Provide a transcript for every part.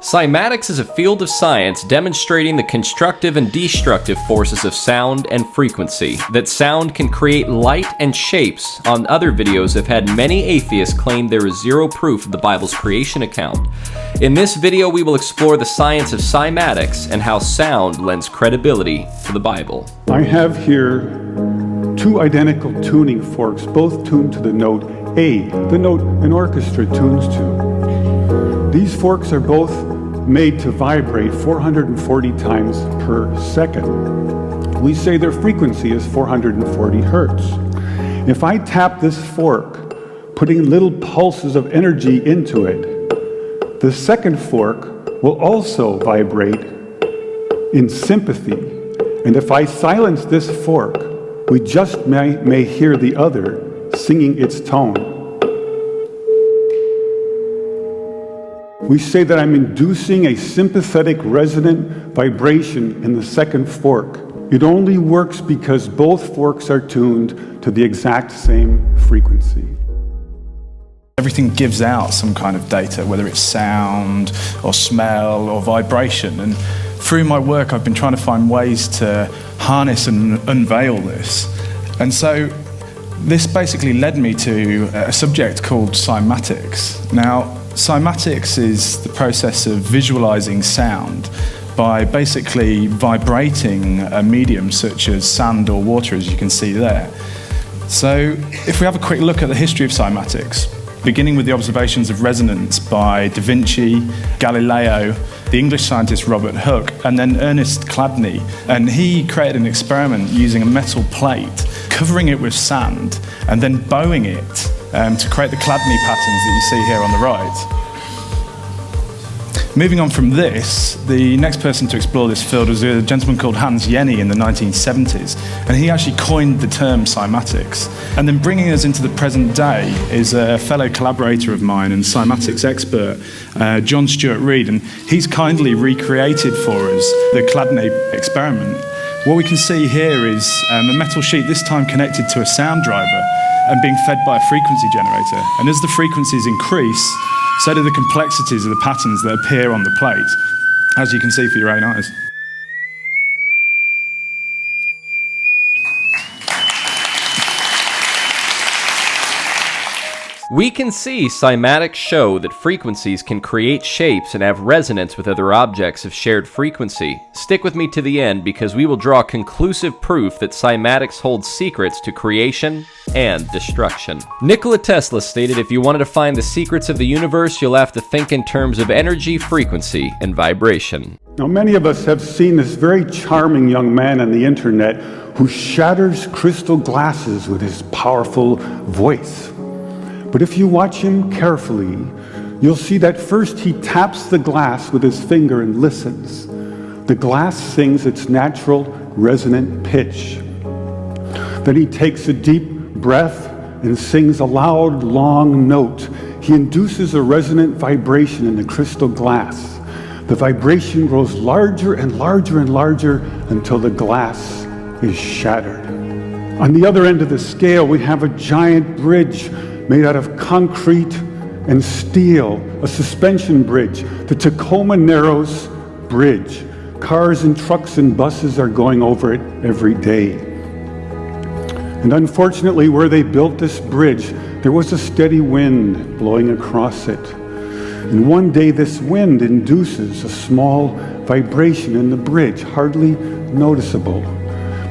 Cymatics is a field of science demonstrating the constructive and destructive forces of sound and frequency, that sound can create light and shapes. On other videos have had many atheists claim there is zero proof of the Bible's creation account. In this video we will explore the science of cymatics and how sound lends credibility to the Bible. I have here two identical tuning forks, both tuned to the note A, the note an orchestra tunes to. These forks are both made to vibrate 440 times per second. We say their frequency is 440 hertz. If I tap this fork, putting little pulses of energy into it, the second fork will also vibrate in sympathy. And if I silence this fork, we just may hear the other singing its tone. We say that I'm inducing a sympathetic resonant vibration in the second fork. It only works because both forks are tuned to the exact same frequency. Everything gives out some kind of data, whether it's sound or smell or vibration. And through my work, I've been trying to find ways to harness and unveil this. And so this basically led me to a subject called cymatics. Now, cymatics is the process of visualizing sound by basically vibrating a medium such as sand or water, as you can see there. So if we have a quick look at the history of cymatics, beginning with the observations of resonance by Da Vinci, Galileo, the English scientist Robert Hooke, and then Ernest Chladni. And he created an experiment using a metal plate, covering it with sand, and then bowing it to create the Chladni patterns that you see here on the right. Moving on from this, the next person to explore this field was a gentleman called Hans Jenny in the 1970s, and he actually coined the term cymatics. And then bringing us into the present day is a fellow collaborator of mine and cymatics expert, John Stuart Reid, and he's kindly recreated for us the Chladni experiment. What we can see here is a metal sheet, this time connected to a sound driver and being fed by a frequency generator. And as the frequencies increase, so do the complexities of the patterns that appear on the plate, as you can see for your own eyes. We can see cymatics show that frequencies can create shapes and have resonance with other objects of shared frequency. Stick with me to the end because we will draw conclusive proof that cymatics holds secrets to creation and destruction. Nikola Tesla stated if you wanted to find the secrets of the universe, you'll have to think in terms of energy, frequency, and vibration. Now, many of us have seen this very charming young man on the internet who shatters crystal glasses with his powerful voice. But if you watch him carefully, you'll see that first he taps the glass with his finger and listens. The glass sings its natural resonant pitch. Then he takes a deep breath and sings a loud, long note. He induces a resonant vibration in the crystal glass. The vibration grows larger and larger and larger until the glass is shattered. On the other end of the scale, we have a giant bridge made out of concrete and steel, a suspension bridge, the Tacoma Narrows Bridge. Cars and trucks and buses are going over it every day. And unfortunately, where they built this bridge, there was a steady wind blowing across it. And one day this wind induces a small vibration in the bridge, hardly noticeable.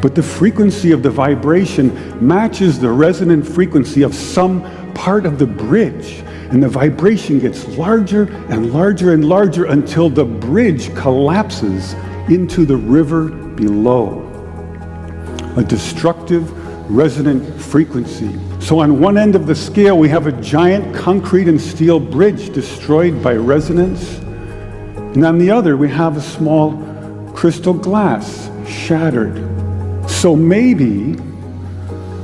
But the frequency of the vibration matches the resonant frequency of some part of the bridge, and the vibration gets larger and larger and larger until the bridge collapses into the river below. A destructive resonant frequency. So on one end of the scale we have a giant concrete and steel bridge destroyed by resonance, and on the other we have a small crystal glass shattered. So maybe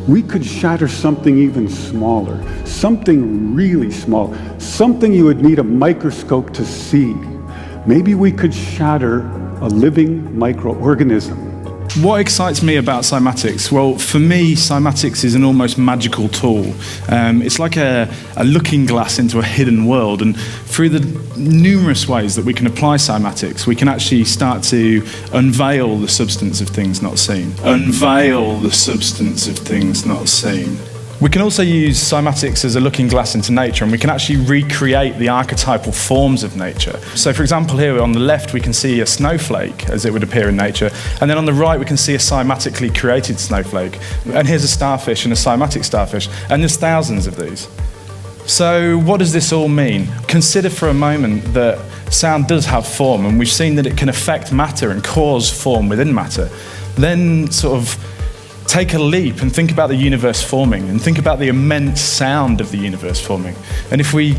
we could shatter something even smaller, something really small, something you would need a microscope to see. Maybe we could shatter a living microorganism. What excites me about cymatics? Well, for me, cymatics is an almost magical tool. It's like a looking glass into a hidden world, and through the numerous ways that we can apply cymatics, we can actually start to unveil the substance of things not seen. Unveil the substance of things not seen. We can also use cymatics as a looking glass into nature, and we can actually recreate the archetypal forms of nature. So for example, here on the left we can see a snowflake as it would appear in nature, and then on the right we can see a cymatically created snowflake. And here's a starfish and a cymatic starfish, and there's thousands of these. So what does this all mean? Consider for a moment that sound does have form, and we've seen that it can affect matter and cause form within matter. Then sort of take a leap and think about the universe forming, and think about the immense sound of the universe forming. And if we,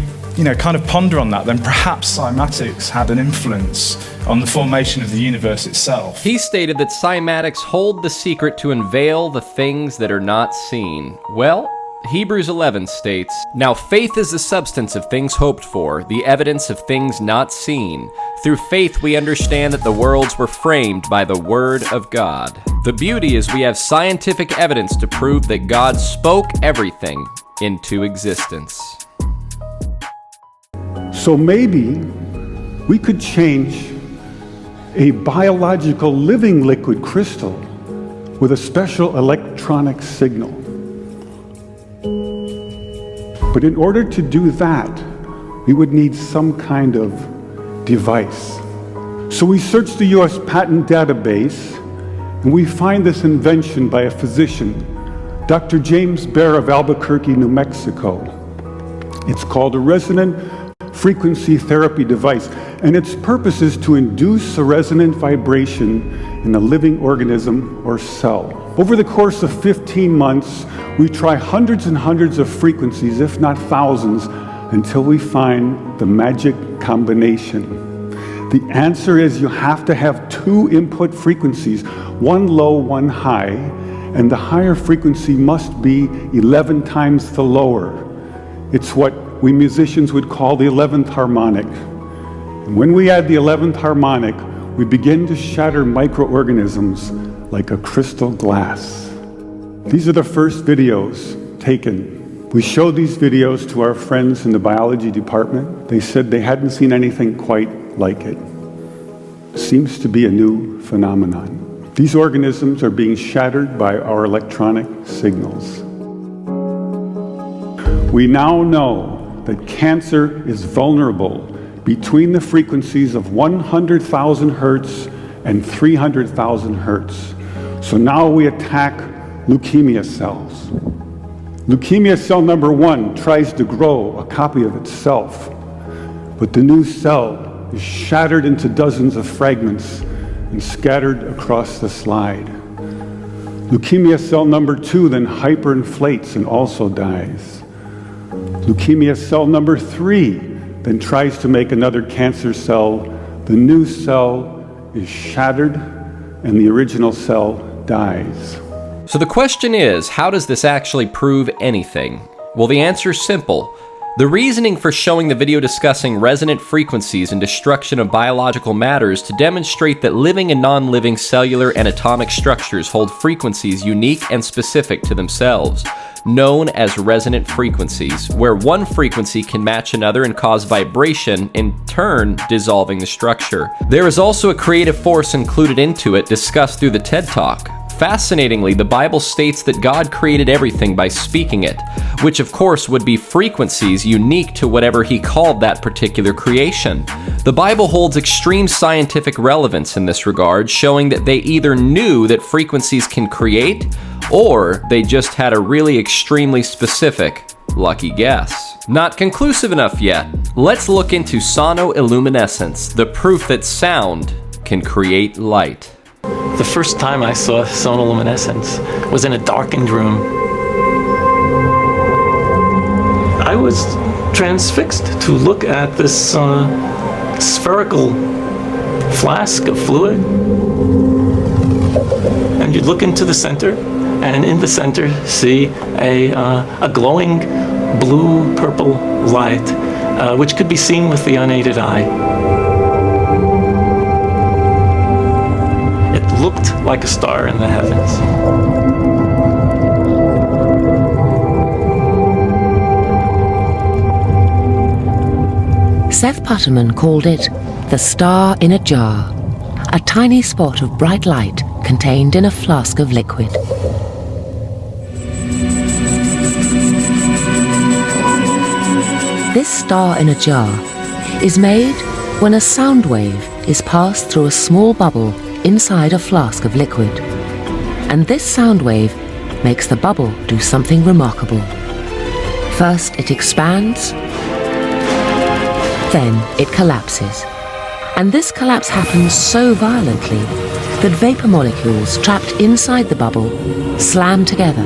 kind of ponder on that, then perhaps cymatics had an influence on the formation of the universe itself. He stated that cymatics hold the secret to unveil the things that are not seen. Well, Hebrews 11 states, "Now faith is the substance of things hoped for, the evidence of things not seen. Through faith we understand that the worlds were framed by the word of God." The beauty is we have scientific evidence to prove that God spoke everything into existence. So maybe we could change a biological living liquid crystal with a special electronic signal. But in order to do that, we would need some kind of device. So we searched the US patent database, and we find this invention by a physician, Dr. James Bear of Albuquerque, New Mexico. It's called a resonant frequency therapy device, and its purpose is to induce a resonant vibration in a living organism or cell. Over the course of 15 months, we try hundreds and hundreds of frequencies, if not thousands, until we find the magic combination. The answer is you have to have two input frequencies, one low, one high, and the higher frequency must be 11 times the lower. It's what we musicians would call the 11th harmonic. And when we add the 11th harmonic, we begin to shatter microorganisms like a crystal glass. These are the first videos taken. We showed these videos to our friends in the biology department. They said they hadn't seen anything quite like it. Seems to be a new phenomenon. These organisms are being shattered by our electronic signals. We now know that cancer is vulnerable between the frequencies of 100,000 hertz and 300,000 hertz. So now we attack leukemia cells. Leukemia cell number 1 tries to grow a copy of itself, but the new cell is shattered into dozens of fragments and scattered across the slide. Leukemia cell number 2 then hyperinflates and also dies. Leukemia cell number 3 then tries to make another cancer cell. The new cell is shattered and the original cell dies. So the question is, how does this actually prove anything? Well, the answer is simple. The reasoning for showing the video discussing resonant frequencies and destruction of biological matter is to demonstrate that living and non-living cellular and atomic structures hold frequencies unique and specific to themselves, known as resonant frequencies, where one frequency can match another and cause vibration, in turn dissolving the structure. There is also a creative force included into it, discussed through the TED Talk. Fascinatingly, the Bible states that God created everything by speaking it, which of course would be frequencies unique to whatever he called that particular creation. The Bible holds extreme scientific relevance in this regard, showing that they either knew that frequencies can create, or they just had a really extremely specific lucky guess. Not conclusive enough yet. Let's look into sonoluminescence, the proof that sound can create light. The first time I saw sonoluminescence was in a darkened room. I was transfixed to look at this spherical flask of fluid. And you'd look into the center, and in the center see a glowing blue-purple light, which could be seen with the unaided eye. It looked like a star in the heavens. Seth Putterman called it the star in a jar, a tiny spot of bright light contained in a flask of liquid. This star in a jar is made when a sound wave is passed through a small bubble inside a flask of liquid. And this sound wave makes the bubble do something remarkable. First it expands, then it collapses. And this collapse happens so violently that vapor molecules trapped inside the bubble slam together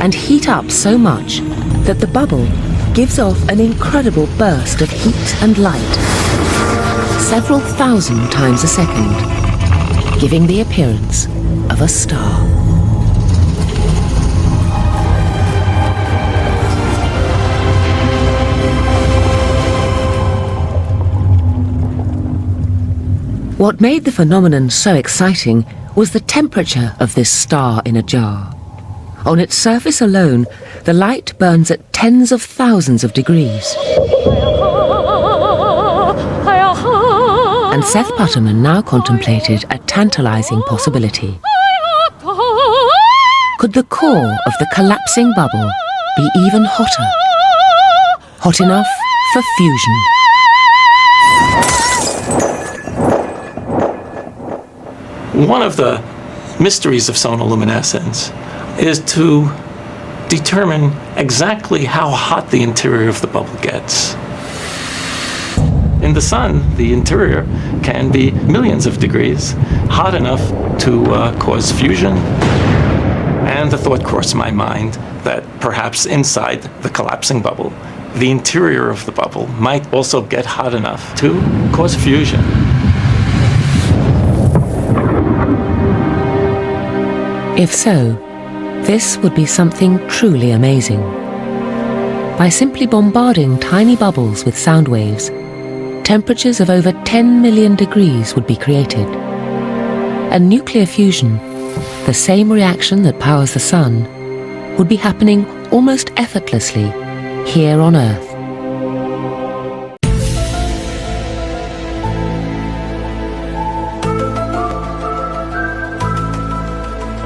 and heat up so much that the bubble gives off an incredible burst of heat and light, several thousand times a second, giving the appearance of a star. What made the phenomenon so exciting was the temperature of this star in a jar. On its surface alone, the light burns at tens of thousands of degrees. And Seth Putterman now contemplated a tantalizing possibility. Could the core of the collapsing bubble be even hotter? Hot enough for fusion? One of the mysteries of sonoluminescence is to determine exactly how hot the interior of the bubble gets. In the sun, the interior can be millions of degrees, hot enough to cause fusion. And the thought crossed my mind that perhaps inside the collapsing bubble, the interior of the bubble might also get hot enough to cause fusion. If so, this would be something truly amazing. By simply bombarding tiny bubbles with sound waves, temperatures of over 10 million degrees would be created. And nuclear fusion, the same reaction that powers the sun, would be happening almost effortlessly here on Earth.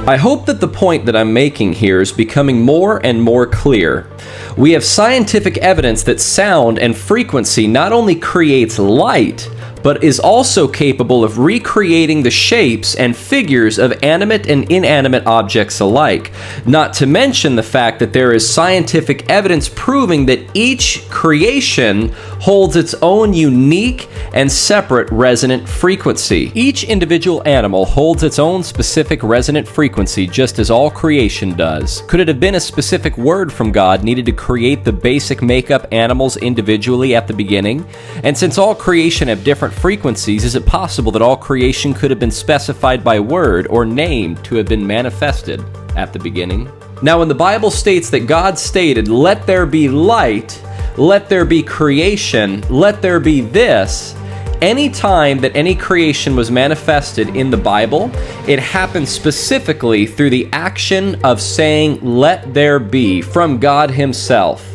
I hope that the point that I'm making here is becoming more and more clear. We have scientific evidence that sound and frequency not only creates light, but is also capable of recreating the shapes and figures of animate and inanimate objects alike. Not to mention the fact that there is scientific evidence proving that each creation holds its own unique and separate resonant frequency. Each individual animal holds its own specific resonant frequency, just as all creation does. Could it have been a specific word from God needed to create the basic makeup animals individually at the beginning? And since all creation have different frequencies, is it possible that all creation could have been specified by word or name to have been manifested at the beginning? Now, when the Bible states that God stated, "Let there be light, let there be creation, let there be this," any time that any creation was manifested in the Bible, it happened specifically through the action of saying, "Let there be," from God Himself.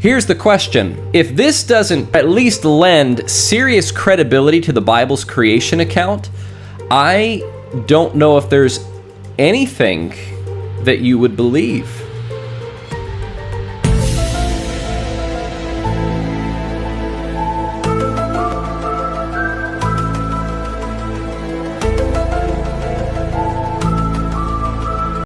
Here's the question. If this doesn't at least lend serious credibility to the Bible's creation account, I don't know if there's anything that you would believe.